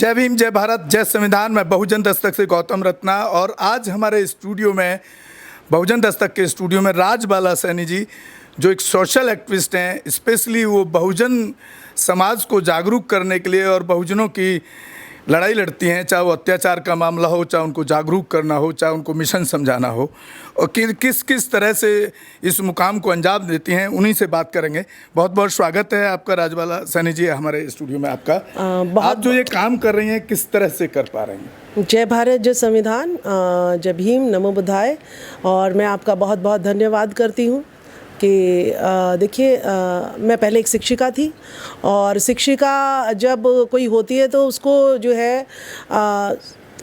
जय भीम, जय भारत, जय संविधान। मैं बहुजन दस्तक से गौतम रत्ना और आज हमारे स्टूडियो में बहुजन दस्तक के स्टूडियो में राजबाला सैनी जी, जो एक सोशल एक्टिविस्ट हैं। स्पेशली वो बहुजन समाज को जागरूक करने के लिए और बहुजनों की लड़ाई लड़ती हैं, चाहे वो अत्याचार का मामला हो, चाहे उनको जागरूक करना हो, चाहे उनको मिशन समझाना हो, और किस किस तरह से इस मुकाम को अंजाम देती हैं, उन्हीं से बात करेंगे। बहुत बहुत स्वागत है आपका राजबाला सैनी जी हमारे स्टूडियो में। आपका आप जो ये काम कर रही हैं किस तरह से कर पा रही हैं? जय भारत, जय संविधान, जय भीम, नमो बुद्धाय। और मैं आपका बहुत बहुत धन्यवाद करती हूँ कि देखिए, मैं पहले एक शिक्षिका थी और शिक्षिका जब कोई होती है तो उसको जो है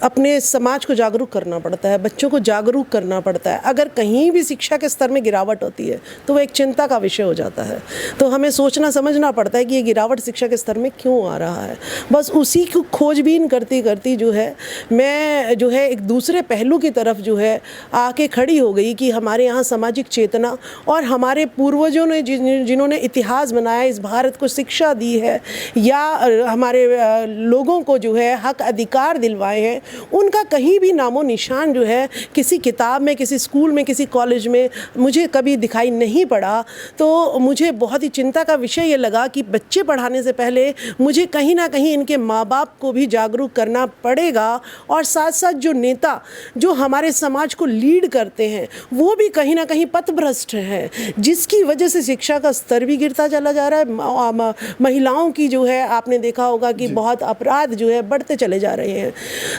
अपने समाज को जागरूक करना पड़ता है, बच्चों को जागरूक करना पड़ता है। अगर कहीं भी शिक्षा के स्तर में गिरावट होती है तो वो एक चिंता का विषय हो जाता है। तो हमें सोचना समझना पड़ता है कि ये गिरावट शिक्षा के स्तर में क्यों आ रहा है। बस उसी को खोजबीन करती करती जो है मैं जो है एक दूसरे पहलू की तरफ जो है आके खड़ी हो गई कि हमारे यहाँ सामाजिक चेतना और हमारे पूर्वजों ने जिन्होंने इतिहास बनाया, इस भारत को शिक्षा दी है या हमारे लोगों को जो है हक अधिकार दिलवाए हैं, उनका कहीं भी नामो निशान जो है किसी किताब में, किसी स्कूल में, किसी कॉलेज में मुझे कभी दिखाई नहीं पड़ा। तो मुझे बहुत ही चिंता का विषय ये लगा कि बच्चे पढ़ाने से पहले मुझे कहीं ना कहीं इनके माँ बाप को भी जागरूक करना पड़ेगा और साथ साथ जो नेता जो हमारे समाज को लीड करते हैं वो भी कहीं ना कहीं पथभ्रष्ट हैं, जिसकी वजह से शिक्षा का स्तर भी गिरता चला जा रहा है। महिलाओं की जो है आपने देखा होगा कि बहुत अपराध जो है बढ़ते चले जा रहे हैं।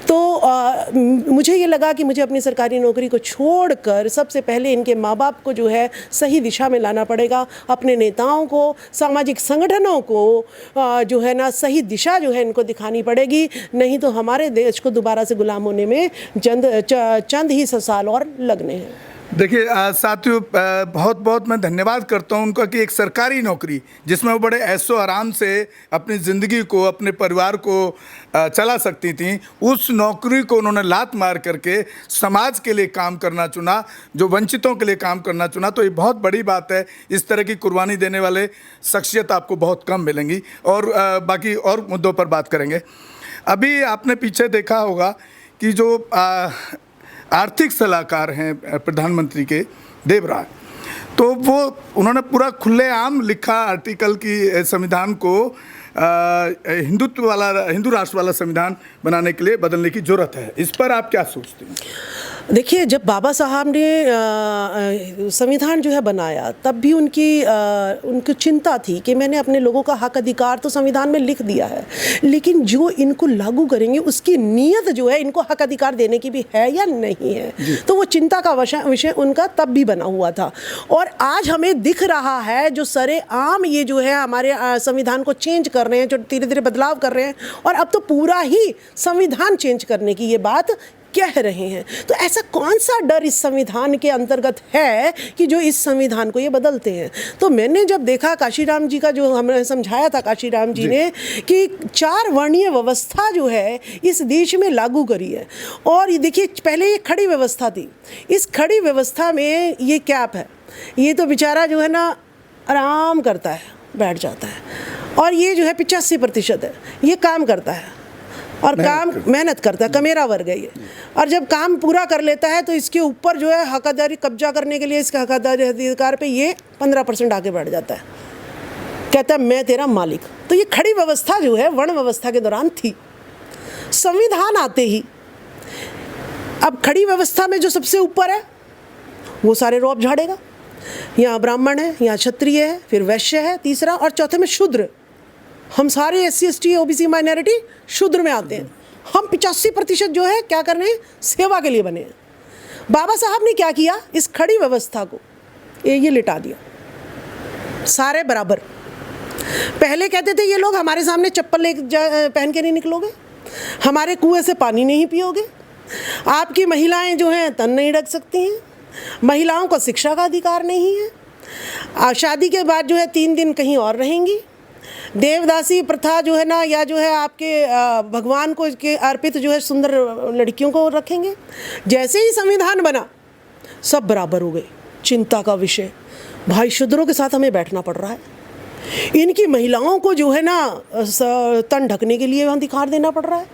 तो मुझे ये लगा कि मुझे अपनी सरकारी नौकरी को छोड़कर सबसे पहले इनके माँ बाप को जो है सही दिशा में लाना पड़ेगा, अपने नेताओं को, सामाजिक संगठनों को जो है ना सही दिशा जो है इनको दिखानी पड़ेगी। नहीं तो हमारे देश को दोबारा से गुलाम होने में चंद ही साल और लगने हैं। देखिए साथियों, बहुत बहुत मैं धन्यवाद करता हूं उनका कि एक सरकारी नौकरी जिसमें वो बड़े ऐशो आराम से अपनी ज़िंदगी को, अपने परिवार को चला सकती थी, उस नौकरी को उन्होंने लात मार करके समाज के लिए काम करना चुना, जो वंचितों के लिए काम करना चुना। तो ये बहुत बड़ी बात है। इस तरह की कुर्बानी देने वाले शख्सियत आपको बहुत कम मिलेंगी और बाकी और मुद्दों पर बात करेंगे। अभी आपने पीछे देखा होगा कि जो आर्थिक सलाहकार हैं प्रधानमंत्री के, देवराज, तो वो उन्होंने पूरा खुलेआम लिखा आर्टिकल की संविधान को हिंदू राष्ट्र वाला संविधान बनाने के लिए बदलने की जरूरत है। इस पर आप क्या सोचते हैं? देखिए, जब बाबा साहब ने संविधान जो है बनाया तब भी उनकी चिंता थी कि मैंने अपने लोगों का हक अधिकार तो संविधान में लिख दिया है, लेकिन जो इनको लागू करेंगे उसकी नीयत जो है इनको हक अधिकार देने की भी है या नहीं है। तो वो चिंता का विषय उनका तब भी बना हुआ था। और आज हमें दिख रहा है जो सरेआम ये जो है हमारे संविधान को चेंज कर रहे हैं, जो धीरे धीरे बदलाव कर रहे हैं और अब तो पूरा ही संविधान चेंज करने की ये बात कह रहे हैं। तो ऐसा कौन सा डर इस संविधान के अंतर्गत है कि जो इस संविधान को ये बदलते हैं? तो मैंने जब देखा काशीराम जी का, जो हमने समझाया था काशीराम जी ने, कि 4 वर्णीय व्यवस्था जो है इस देश में लागू करी है। और ये देखिए, पहले ये खड़ी व्यवस्था थी, इस खड़ी व्यवस्था में ये कैप है, ये तो बेचारा जो है ना आराम करता है, बैठ जाता है। और ये जो है 85% है, ये काम करता है और मेहनत करता है, कमेरा वर्ग है ये। और जब काम पूरा कर लेता है तो इसके ऊपर जो है हकदारी कब्जा करने के लिए, इसके हकदारी अधिकार पे ये 15% आगे बढ़ जाता है, कहता है मैं तेरा मालिक। तो ये खड़ी व्यवस्था जो है वर्ण व्यवस्था के दौरान थी। संविधान आते ही अब खड़ी व्यवस्था में जो सबसे ऊपर है वो सारे रौब झाड़ेगा। यहाँ ब्राह्मण है, यहाँ क्षत्रिय है, फिर वैश्य है तीसरा, और चौथे में शूद्र। हम सारे SC ST OBC माइनॉरिटी शूद्र में आते हैं। हम 85% जो है क्या करने हैं, सेवा के लिए बने हैं। बाबा साहब ने क्या किया, इस खड़ी व्यवस्था को ये लिटा दिया, सारे बराबर। पहले कहते थे ये लोग हमारे सामने चप्पल पहन के नहीं निकलोगे, हमारे कुएं से पानी नहीं पियोगे, आपकी महिलाएं जो हैं तन नहीं ढक सकती हैं, महिलाओं को शिक्षा का अधिकार नहीं है, शादी के बाद जो है 3 दिन कहीं और रहेंगी, देवदासी प्रथा जो है ना, या जो है आपके भगवान को के अर्पित जो है सुंदर लड़कियों को रखेंगे। जैसे ही संविधान बना सब बराबर हो गए। चिंता का विषय, भाई शूद्रों के साथ हमें बैठना पड़ रहा है। इनकी महिलाओं को जो है ना तन ढकने के लिए अधिकार देना पड़ रहा है,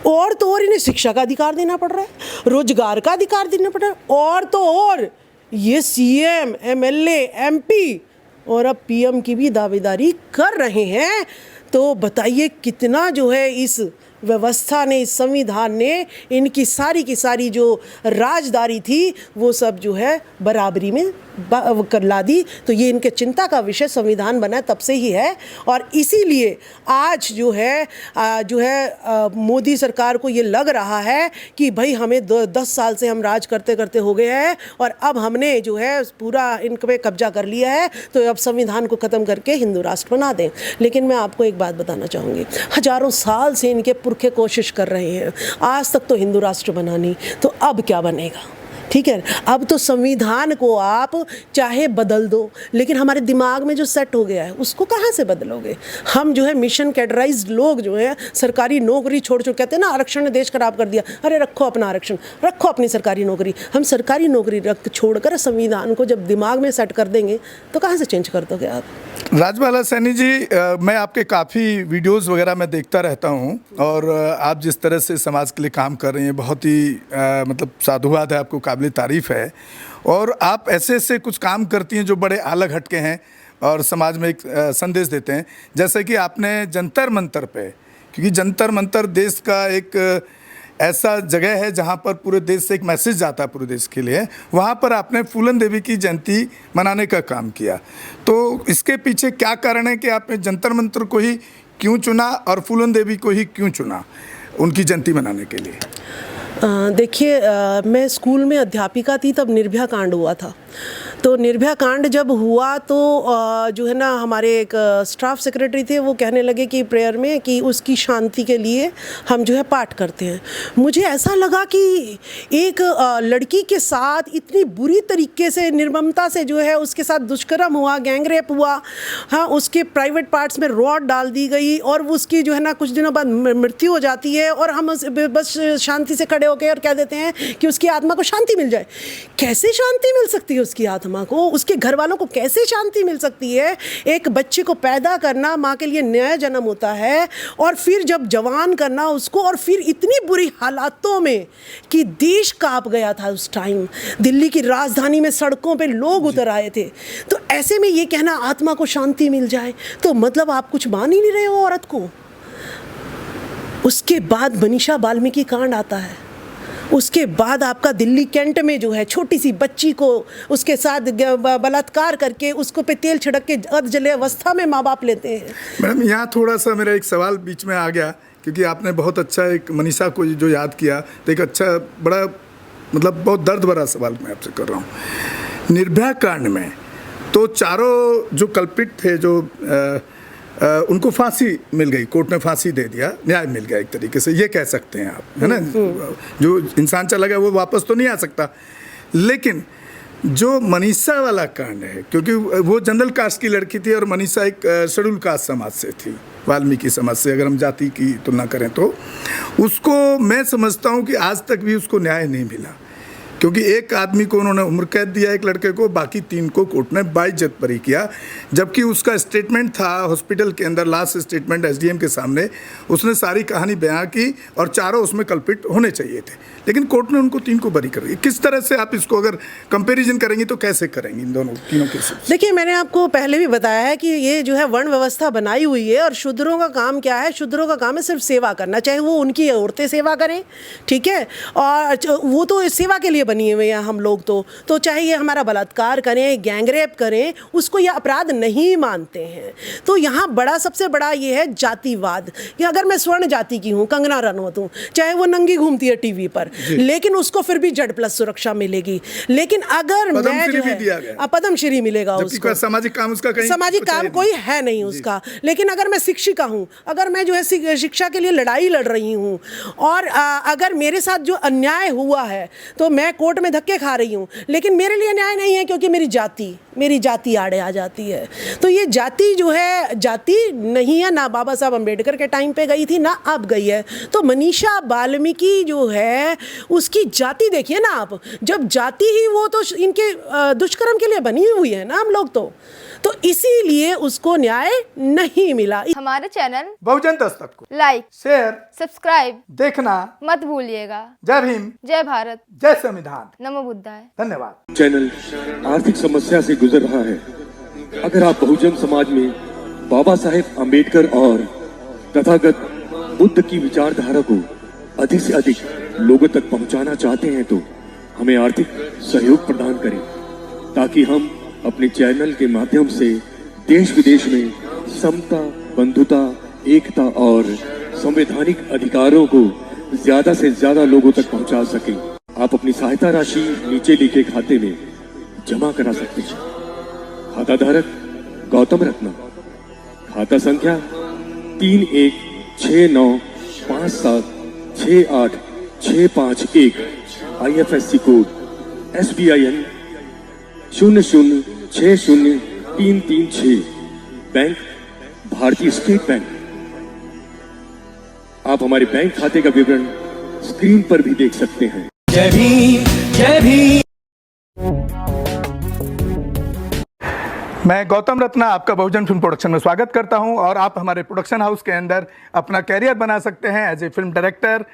और तो और इन्हें शिक्षा का अधिकार देना पड़ रहा है, रोजगार का अधिकार देना पड़ रहा है, और तो और ये सीएम, एमएलए, एमपी और अब पीएम की भी दावेदारी कर रहे हैं। तो बताइए कितना जो है इस व्यवस्था ने, इस संविधान ने इनकी सारी की सारी जो राजदारी थी वो सब जो है बराबरी में कर ला दी। तो ये इनके चिंता का विषय संविधान बना तब से ही है, और इसीलिए आज जो है मोदी सरकार को ये लग रहा है कि भाई हमें 10 साल से हम राज करते करते हो गए हैं और अब हमने जो है पूरा इन पे कब्जा कर लिया है, तो अब संविधान को ख़त्म करके हिंदू राष्ट्र बना दें। लेकिन मैं आपको एक बात बताना चाहूँगी, हजारों साल से इनके पुरखे कोशिश कर रहे हैं, आज तक तो हिंदू राष्ट्र बना नहीं, तो अब क्या बनेगा? ठीक है, अब तो संविधान को आप चाहे बदल दो, लेकिन हमारे दिमाग में जो सेट हो गया है उसको कहाँ से बदलोगे? हम जो है मिशन कैडराइज्ड लोग जो है सरकारी नौकरी छोड़ कहते हैं ना आरक्षण ने देश खराब कर दिया। अरे रखो अपना आरक्षण, रखो अपनी सरकारी नौकरी। हम सरकारी नौकरी छोड़कर संविधान को जब दिमाग में सेट कर देंगे तो कहाँ से चेंज कर दोगे आप? राजबाला सैनी जी, मैं आपके काफ़ी वीडियोस वगैरह मैं देखता रहता हूं, और आप जिस तरह से समाज के लिए काम कर रही हैं बहुत ही मतलब साधुवाद है, आपको काबिल तारीफ़ है। और आप ऐसे ऐसे कुछ काम करती हैं जो बड़े अलग हटके हैं और समाज में एक संदेश देते हैं। जैसे कि आपने जंतर मंतर पे, क्योंकि जंतर मंतर देश का एक ऐसा जगह है जहाँ पर पूरे देश से एक मैसेज जाता है पूरे देश के लिए, वहाँ पर आपने फूलन देवी की जयंती मनाने का काम किया। तो इसके पीछे क्या कारण है कि आपने जंतर मंतर को ही क्यों चुना और फूलन देवी को ही क्यों चुना उनकी जयंती मनाने के लिए? देखिए, मैं स्कूल में अध्यापिका थी तब निर्भया कांड हुआ था। तो निर्भया कांड जब हुआ तो जो है ना हमारे एक स्टाफ सेक्रेटरी थे, वो कहने लगे कि प्रेयर में कि उसकी शांति के लिए हम जो है पाठ करते हैं। मुझे ऐसा लगा कि एक लड़की के साथ इतनी बुरी तरीके से निर्ममता से जो है उसके साथ दुष्कर्म हुआ, गैंगरेप हुआ, हाँ, उसके प्राइवेट पार्ट्स में रॉड डाल दी गई और उसकी जो है ना कुछ दिनों बाद मृत्यु हो जाती है, और हम बस शांति से खड़े होकर और कह देते हैं कि उसकी आत्मा को शांति मिल जाए। कैसे शांति मिल सकती है उसकी आत्मा को? उसके घर वालों को कैसे शांति मिल सकती है? एक बच्चे को पैदा करना माँ के लिए नया जन्म होता है, और फिर जब जवान करना उसको, और फिर इतनी बुरी हालातों में कि देश कांप गया था उस टाइम। दिल्ली की राजधानी में सड़कों पे लोग उतर आए थे। तो ऐसे में ये कहना आत्मा को शांति मिल जाए, तो मतलब आप कुछ मान ही नहीं रहे हो औरत को। उसके बाद मनीषा वाल्मीकि कांड आता है, उसके बाद आपका दिल्ली कैंट में जो है छोटी सी बच्ची को उसके साथ बलात्कार करके उसको पे तेल छिड़क के अर्धजले अवस्था में माँ बाप लेते हैं। मैडम, यहाँ थोड़ा सा मेरा एक सवाल बीच में आ गया, क्योंकि आपने बहुत अच्छा एक मनीषा को जो याद किया, तो एक अच्छा बड़ा मतलब बहुत दर्द भरा सवाल मैं आपसे कर रहा हूँ। निर्भया कांड में तो चारों जो कल्पित थे, जो उनको फांसी मिल गई, कोर्ट ने फांसी दे दिया, न्याय मिल गया एक तरीके से, ये कह सकते हैं आप, है ना। जो इंसान चला गया वो वापस तो नहीं आ सकता। लेकिन जो मनीषा वाला कांड है, क्योंकि वो जनरल कास्ट की लड़की थी और मनीषा एक शेड्यूल कास्ट समाज से थी, वाल्मीकि समाज से, अगर हम जाति की तुलना करें तो उसको मैं समझता हूँ कि आज तक भी उसको न्याय नहीं मिला। क्योंकि एक आदमी को उन्होंने उम्र कैद दिया, एक लड़के को, बाकी 3 को कोर्ट ने बाइज्जत बरी किया। जबकि उसका स्टेटमेंट था हॉस्पिटल के अंदर, लास्ट स्टेटमेंट एसडीएम के सामने, उसने सारी कहानी बयां की और चारों उसमें कल्पित होने चाहिए थे, लेकिन कोर्ट ने उनको 3 को बरी कर दिया। किस तरह से आप इसको अगर कंपैरिजन करेंगी तो कैसे करेंगी इन दोनों तीनों केसेस? देखिए, मैंने आपको पहले भी बताया है कि ये जो है वर्ण व्यवस्था बनाई हुई है, और शूद्रों का काम क्या है? शूद्रों का काम है सिर्फ सेवा करना, चाहे वो उनकी औरतें सेवा करें, ठीक है, और वो तो सेवा के लिए बनी हुई है हम लोग तो चाहे ये हमारा बलात्कार करें, गैंगरेप करें, उसको ये अपराध नहीं मानते हैं। तो यहाँ बड़ा सबसे बड़ा ये है जातिवाद, कि अगर मैं स्वर्ण जाति की हूँ, कंगना रनौत हूँ, चाहे वो नंगी घूमती है टीवी पर, लेकिन उसको फिर भी Z+ सुरक्षा मिलेगी। लेकिन अगर मैं जो है पद्मश्री मिलेगा उसको, सामाजिक काम उसका कहीं सामाजिक काम कोई है नहीं उसका। लेकिन अगर मैं शिक्षिका हूँ, अगर मैं जो है शिक्षा के लिए लड़ाई लड़ रही हूँ, और अगर मेरे साथ जो अन्याय हुआ है तो मैं कोर्ट में धक्के खा रही हूँ, लेकिन मेरे लिए न्याय नहीं है क्योंकि मेरी जाति, मेरी जाति आड़े आ जाती है। तो ये जाति जो है, जाति नहीं है ना, बाबा साहब अम्बेडकर के टाइम पे गई थी ना अब गई है। तो मनीषा वाल्मीकि जो है उसकी जाति देखिए ना आप, जब जाति ही वो तो इनके दुष्कर्म के लिए बनी हुई है ना हम लोग तो इसीलिए उसको न्याय नहीं मिला। हमारे चैनल बहुजन दस्तक को लाइक, शेयर, सब्सक्राइब देखना मत भूलिएगा। जय भीम, जय भारत, जय संविधान, नमो बुद्धाय। धन्यवाद। चैनल आर्थिक समस्या से गुजर रहा है। अगर आप बहुजन समाज में बाबा साहेब अम्बेडकर और तथागत बुद्ध की विचारधारा को अधिक से अधिक लोगों तक पहुंचाना चाहते हैं तो हमें आर्थिक सहयोग प्रदान करें, ताकि हम अपने चैनल के माध्यम से देश विदेश में समता, बंधुता, एकता और संवैधानिक अधिकारों को ज्यादा से ज्यादा लोगों तक पहुंचा सकें। आप अपनी सहायता राशि नीचे लिखे खाते में जमा करा सकते हैं। खाता धारक गौतम रत्ना, खाता संख्या 316957686551, IFSC कोड SBIN 0060336, बैंक भारतीय स्टेट बैंक। आप हमारे बैंक खाते का विवरण स्क्रीन पर भी देख सकते हैं। जय भीम, जय भीम। मैं गौतम रत्ना आपका बहुजन फिल्म प्रोडक्शन में स्वागत करता हूं और आप हमारे प्रोडक्शन हाउस के अंदर अपना कैरियर बना सकते हैं as a film director,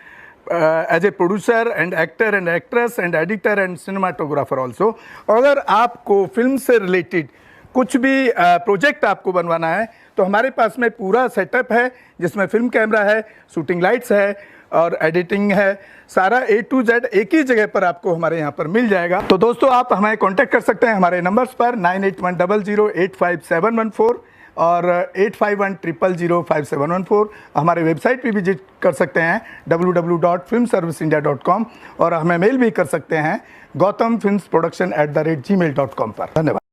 as a producer and actor and actress and editor and cinematographer also. अगर आपको फिल्म से रिलेटेड कुछ भी प्रोजेक्ट आपको बनवाना है तो हमारे पास में पूरा सेटअप है, जिसमें फिल्म कैमरा है, शूटिंग लाइट्स है और एडिटिंग है। सारा A to Z एक ही जगह पर आपको हमारे यहाँ पर मिल जाएगा। तो दोस्तों आप हमें कांटेक्ट कर सकते हैं हमारे नंबर्स पर 9810085714 और 8510005714। हमारे वेबसाइट पे विजिट कर सकते हैं www.filmserviceindia.com और हमें मेल भी कर सकते हैं gautamfilmsproduction@gmail.com पर। धन्यवाद।